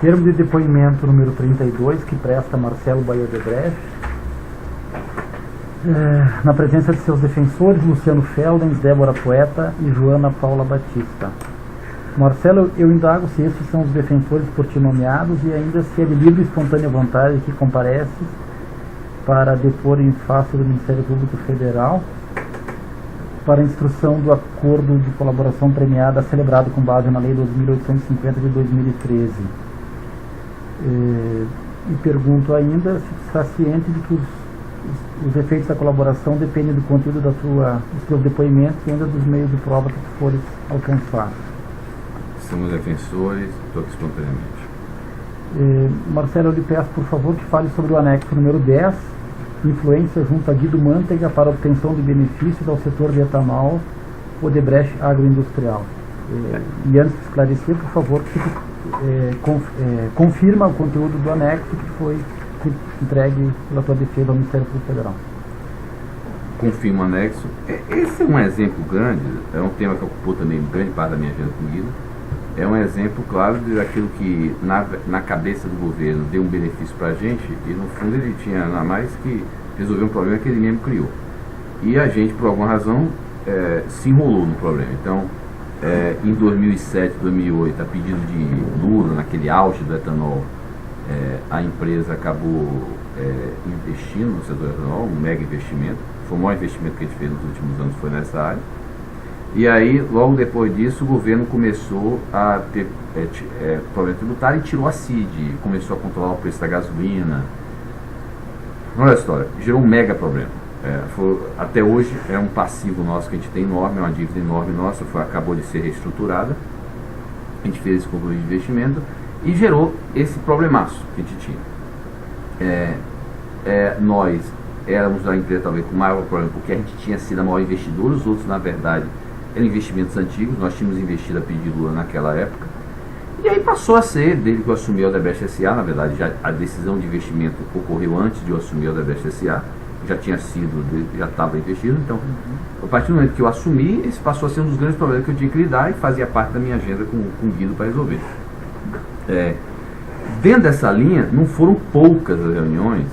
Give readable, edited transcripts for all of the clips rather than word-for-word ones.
Termo de depoimento número 32, que presta Marcelo Baia Odebrecht, na presença de seus defensores, Luciano Feldens, Débora Poeta e Joana Paula Batista. Marcelo, eu indago se esses são os defensores por ti nomeados e ainda se é de livre e espontânea vontade que compareces para depor em face do Ministério Público Federal para a instrução do acordo de colaboração premiada celebrado com base na Lei 2.850 de 2013. E pergunto ainda se está ciente de que os efeitos da colaboração dependem do conteúdo dos teus depoimentos e ainda dos meios de prova que tu fores alcançar. Somos defensores, estou aqui espontaneamente. Marcelo, eu lhe peço, por favor, que fale sobre o anexo número 10, influência junto a Guido Mantega para obtenção de benefícios ao setor de etanol Odebrecht Agroindustrial. E antes de esclarecer, por favor, que confirma o conteúdo do anexo que foi entregue pela tua defesa ao Ministério Público Federal. Confirma o anexo. Esse é um exemplo grande, é um tema que ocupou também grande parte da minha agenda comigo. É um exemplo claro daquilo que na cabeça do governo deu um benefício para a gente e no fundo ele tinha nada mais que resolver um problema que ele mesmo criou. E a gente, por alguma razão, se enrolou no problema. Então, em 2007, 2008, a pedido de Lula, naquele auge do etanol, a empresa acabou investindo no setor do etanol, um mega investimento. Foi o maior investimento que a gente fez nos últimos anos, foi nessa área. E aí, logo depois disso, o governo começou a ter problema tributário e tirou a CID, começou a controlar o preço da gasolina. Olha a história, gerou um mega problema. Até hoje é um passivo nosso que a gente tem enorme, é uma dívida enorme nossa, acabou de ser reestruturada. A gente fez esse compromisso de investimento e gerou esse problemaço que a gente tinha. Nós éramos a empresa talvez com maior problema, porque a gente tinha sido a maior investidora, os outros, na verdade, eram investimentos antigos, nós tínhamos investido a pedido Lula naquela época. E aí passou a ser, desde que eu assumi a Odebrecht S.A., na verdade, a decisão de investimento ocorreu antes de eu assumir a Odebrecht S.A., já estava investido, então, a partir do momento que eu assumi, esse passou a ser um dos grandes problemas que eu tinha que lidar e fazia parte da minha agenda com o Guido para resolver. Dentro dessa linha, não foram poucas as reuniões,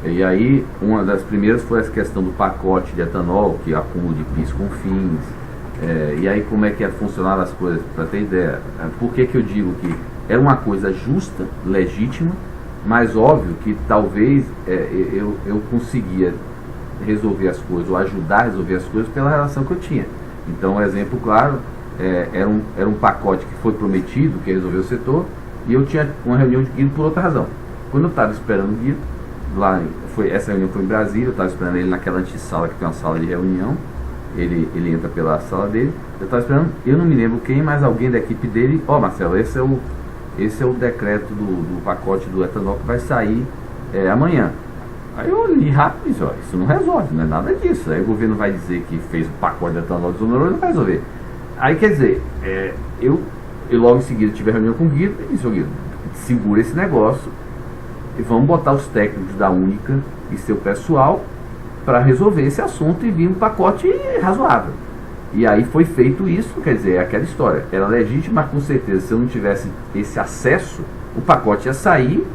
e aí uma das primeiras foi essa questão do pacote de etanol, que é acúmulo de PIS com fins, e aí como é que ia funcionar as coisas, para ter ideia. Por que eu digo que era uma coisa justa, legítima, mas óbvio que talvez eu conseguia resolver as coisas, ou ajudar a resolver as coisas pela relação que eu tinha. Então, um exemplo claro, era um pacote que foi prometido, que resolveu o setor, e eu tinha uma reunião de Guido por outra razão. Quando eu estava esperando o Guido, essa reunião foi em Brasília, eu estava esperando ele naquela antessala, que tem uma sala de reunião, ele entra pela sala dele, eu estava esperando, eu não me lembro quem, mas alguém da equipe dele, Marcelo, esse é o decreto do pacote do etanol que vai sair amanhã. Aí eu li rápido e disse, isso não resolve, não é nada disso. Aí o governo vai dizer que fez o pacote de etanol desonerou e não vai resolver. Aí quer dizer, eu logo em seguida tive a reunião com o Guido e disse, Guido, segura esse negócio e vamos botar os técnicos da Única e seu pessoal para resolver esse assunto e vir um pacote razoável. E aí foi feito isso, quer dizer, é aquela história. Era legítimo, mas com certeza, se eu não tivesse esse acesso, o pacote ia sair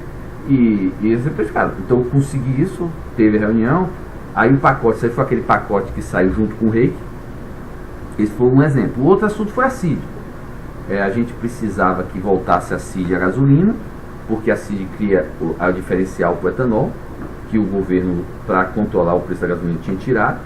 e ia ser prejudicado. Então eu consegui isso, teve a reunião, aí o pacote, isso aí foi aquele pacote que saiu junto com o REIC. Esse foi um exemplo. O outro assunto foi a CID. A gente precisava que voltasse a CID e a gasolina, porque a CID cria a diferencial para o etanol, que o governo, para controlar o preço da gasolina, tinha tirado.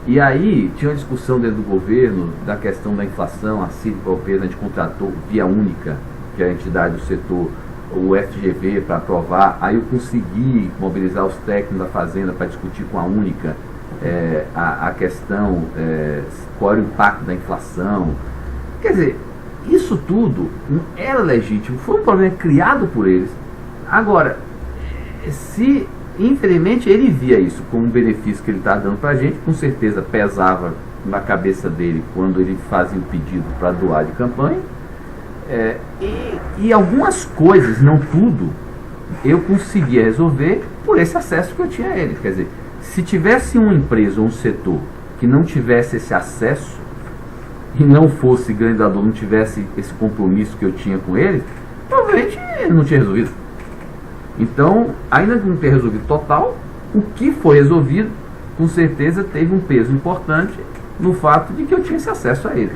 E aí tinha uma discussão dentro do governo da questão da inflação, a CID própria, a gente contratou via Única, que é a entidade do setor, o FGV para aprovar. Aí eu consegui mobilizar os técnicos da Fazenda para discutir com a Única a questão, qual era o impacto da inflação. Quer dizer, isso tudo era legítimo, foi um problema criado por eles. Agora, se infelizmente ele via isso como um benefício que ele está dando para a gente, com certeza pesava na cabeça dele quando ele fazia o pedido para doar de campanha, e algumas coisas, não tudo, eu conseguia resolver por esse acesso que eu tinha a ele. Quer dizer, se tivesse uma empresa ou um setor que não tivesse esse acesso e não fosse grande dador, não tivesse esse compromisso que eu tinha com ele, provavelmente não tinha resolvido. Então, ainda que não tenha resolvido total, o que foi resolvido, com certeza teve um peso importante no fato de que eu tinha esse acesso a ele.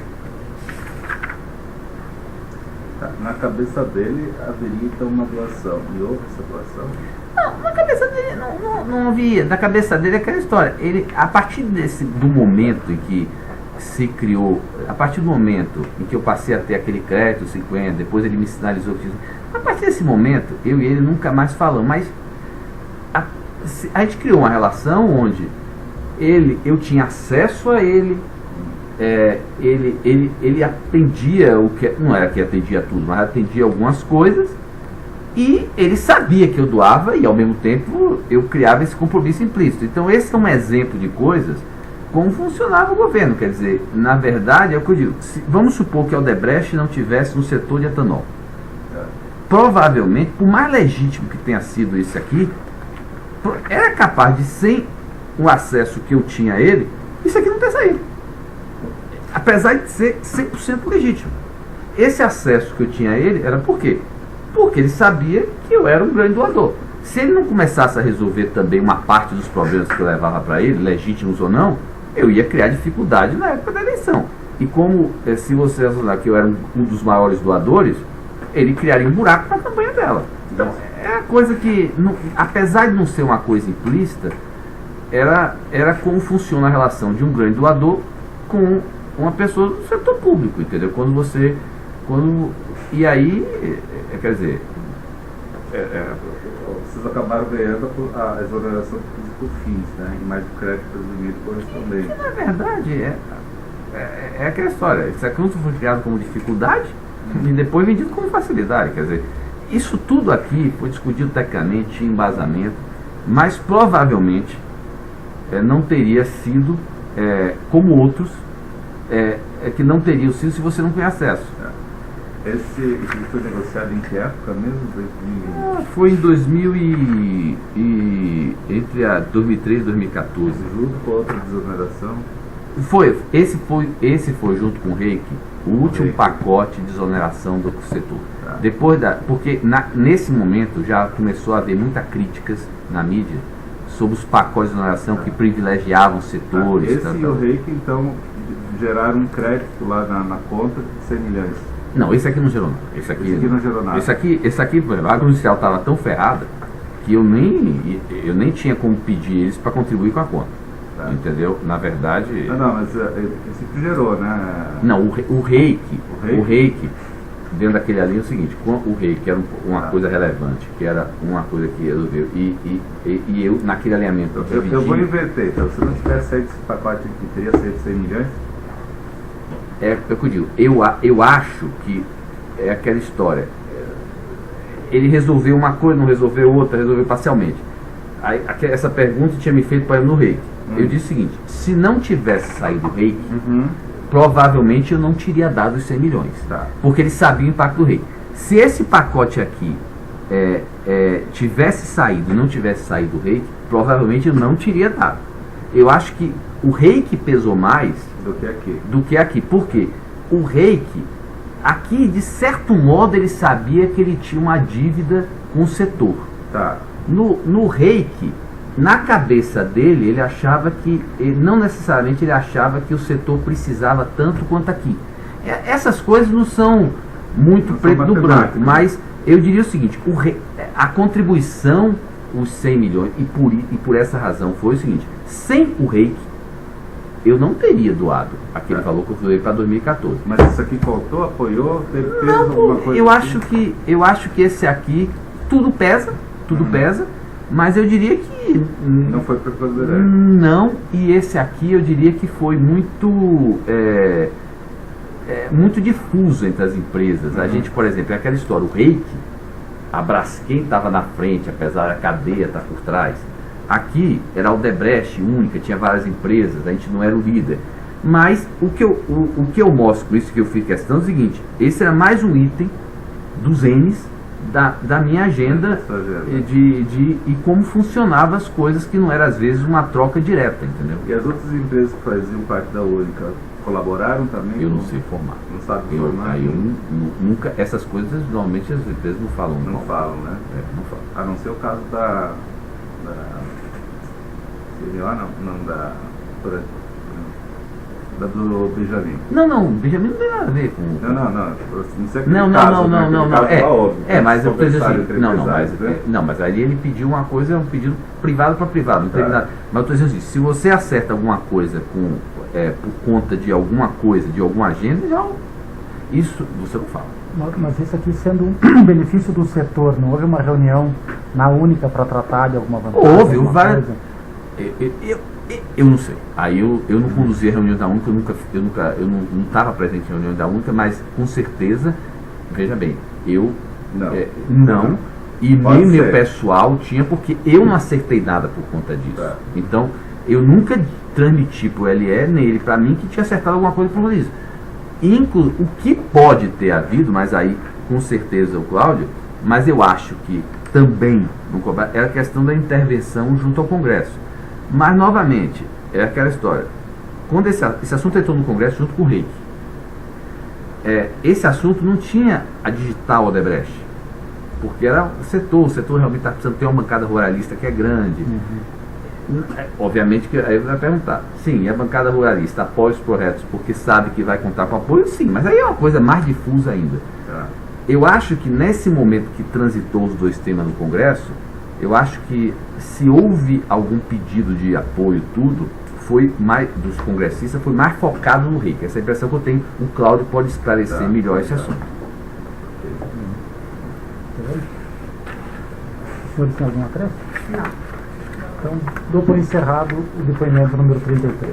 Na cabeça dele haveria então uma doação, e houve essa doação? Não, na cabeça dele não havia. Na cabeça dele é aquela história. Ele, a partir do momento em que se criou, a partir do momento em que eu passei a ter aquele crédito 50, depois ele me sinalizou que a partir desse momento, eu e ele nunca mais falamos, mas a gente criou uma relação onde eu tinha acesso a ele, ele atendia o que, não era que atendia tudo, mas atendia algumas coisas, e ele sabia que eu doava e ao mesmo tempo eu criava esse compromisso implícito. Então esse é um exemplo de coisas como funcionava o governo. Quer dizer, na verdade é o que eu digo, vamos supor que a Odebrecht não tivesse no setor de etanol, provavelmente, por mais legítimo que tenha sido isso aqui, era capaz de, sem o acesso que eu tinha a ele, isso aqui não ter saído, apesar de ser 100% legítimo. Esse acesso que eu tinha a ele era por quê? Porque ele sabia que eu era um grande doador. Se ele não começasse a resolver também uma parte dos problemas que eu levava para ele, legítimos ou não, eu ia criar dificuldade na época da eleição. E como, se você associar que eu era um dos maiores doadores, ele criaria um buraco na campanha dela. Então, é a coisa que, apesar de não ser uma coisa implícita, era como funciona a relação de um grande doador com uma pessoa do setor público, entendeu? E aí, quer dizer... Vocês acabaram ganhando a exoneração por fins, né? E mais o crédito presumido correspondente. Na verdade, é aquela história. Isso aqui não foi criado como dificuldade e depois vendido como facilidade. Quer dizer, isso tudo aqui foi discutido tecnicamente, em embasamento, mas provavelmente não teria sido como outros que não teriam sido se você não tem acesso. Esse foi negociado em que época mesmo? Foi em 2000 entre 2013 e 2014. Junto com outra desoneração? Esse foi junto com o Reiki, o último pacote de desoneração do setor. Tá. Porque nesse momento já começou a haver muitas críticas na mídia sobre os pacotes de desoneração que privilegiavam setores. Esse e o Reiki, então, geraram um crédito lá na conta de 100 milhões. Não, esse aqui não gerou nada. Esse aqui não gerou nada. Esse aqui, a agroindustrial estava tão ferrada que eu nem tinha como pedir eles para contribuir com a conta. Tá. Entendeu? Na verdade... Não, mas esse que gerou, né? Não, o reiki, dentro daquele ali é o seguinte, o reiki era uma coisa relevante, que era uma coisa que resolveu, e eu, naquele alinhamento... Eu vou inverter, então, se não tivesse saído esse pacote aqui, teria saído 100 milhões? É o que eu digo, eu acho que é aquela história, ele resolveu uma coisa, não resolveu outra, resolveu parcialmente. Aí, essa pergunta tinha me feito para eu no Reiki. Eu disse o seguinte, se não tivesse saído o Reiki, provavelmente eu não teria dado os 100 milhões, porque ele sabia o impacto do Reiki. Se esse pacote aqui tivesse saído e não tivesse saído o Reiki, provavelmente eu não teria dado. Eu acho que o Reiki pesou mais do que aqui. Por quê? O Reiki, aqui, de certo modo, ele sabia que ele tinha uma dívida com o setor. Tá. No Reiki, na cabeça dele, ele achava que, não necessariamente ele achava que o setor precisava tanto quanto aqui. Essas coisas não são muito preto no branco, mas eu diria o seguinte, a contribuição, os 100 milhões, e por essa razão foi o seguinte, sem o Reiki, eu não teria doado aquele valor que eu doei para 2014. Mas isso aqui faltou, apoiou, teve peso, alguma coisa? Eu acho que esse aqui, tudo pesa, mas eu diria que... Não foi preponderante. Não, e esse aqui eu diria que foi muito muito difuso entre as empresas. A gente, por exemplo, é aquela história, o Reiki, a Braskem estava na frente, apesar da cadeia estar por trás. Aqui era a Odebrecht única, tinha várias empresas, a gente não era o líder. Mas o que eu mostro com isso, que eu fiz questão, é o seguinte, esse era mais um item dos N's da minha agenda e como funcionavam as coisas, que não era às vezes uma troca direta, entendeu? E as outras empresas que faziam parte da única, colaboraram também? Eu não sei formar. Não sabe Eu formar? nunca, essas coisas normalmente as empresas não falam. Não falam, né? Não falam. A não ser o caso da CVO, da do Benjamin. Não, Benjamin não tem nada a ver com. Não sei Não, mas eu tô dizendo assim, né? mas aí ele pediu uma coisa, um pedido privado para privado, não teve nada. Mas eu tô dizendo assim, se você acerta alguma coisa por conta de alguma coisa, de alguma agenda, já, isso você não fala. Mas isso aqui sendo um benefício do setor, não houve uma reunião na única para tratar de alguma vantagem? Houve, eu não sei. Aí eu não conduzi a reunião da única, eu não estava presente em reunião da única, mas com certeza, veja bem, eu não e Pode nem ser. meu pessoal tinha, porque eu não acertei nada por conta disso. Então, eu nunca transmiti para o LE, nem ele para mim, que tinha acertado alguma coisa por isso. O que pode ter havido, mas aí com certeza o Cláudio, mas eu acho que também é a questão da intervenção junto ao Congresso. Mas, novamente, é aquela história. Quando esse assunto entrou no Congresso junto com o Reiki, esse assunto não tinha a digital Odebrecht, porque era o setor realmente está precisando ter uma bancada ruralista que é grande. Obviamente que aí vai perguntar, sim, a bancada ruralista apoia os projetos porque sabe que vai contar com apoio, sim, mas aí é uma coisa mais difusa ainda. Eu acho que nesse momento que transitou os dois temas no Congresso, eu acho que se houve algum pedido de apoio, tudo, foi mais dos congressistas, foi mais focado no Reiki. Essa é a impressão que eu tenho. O Cláudio pode esclarecer melhor esse assunto. Os senhores têm alguma acréscimo? Não. Então, dou por encerrado o depoimento número 33.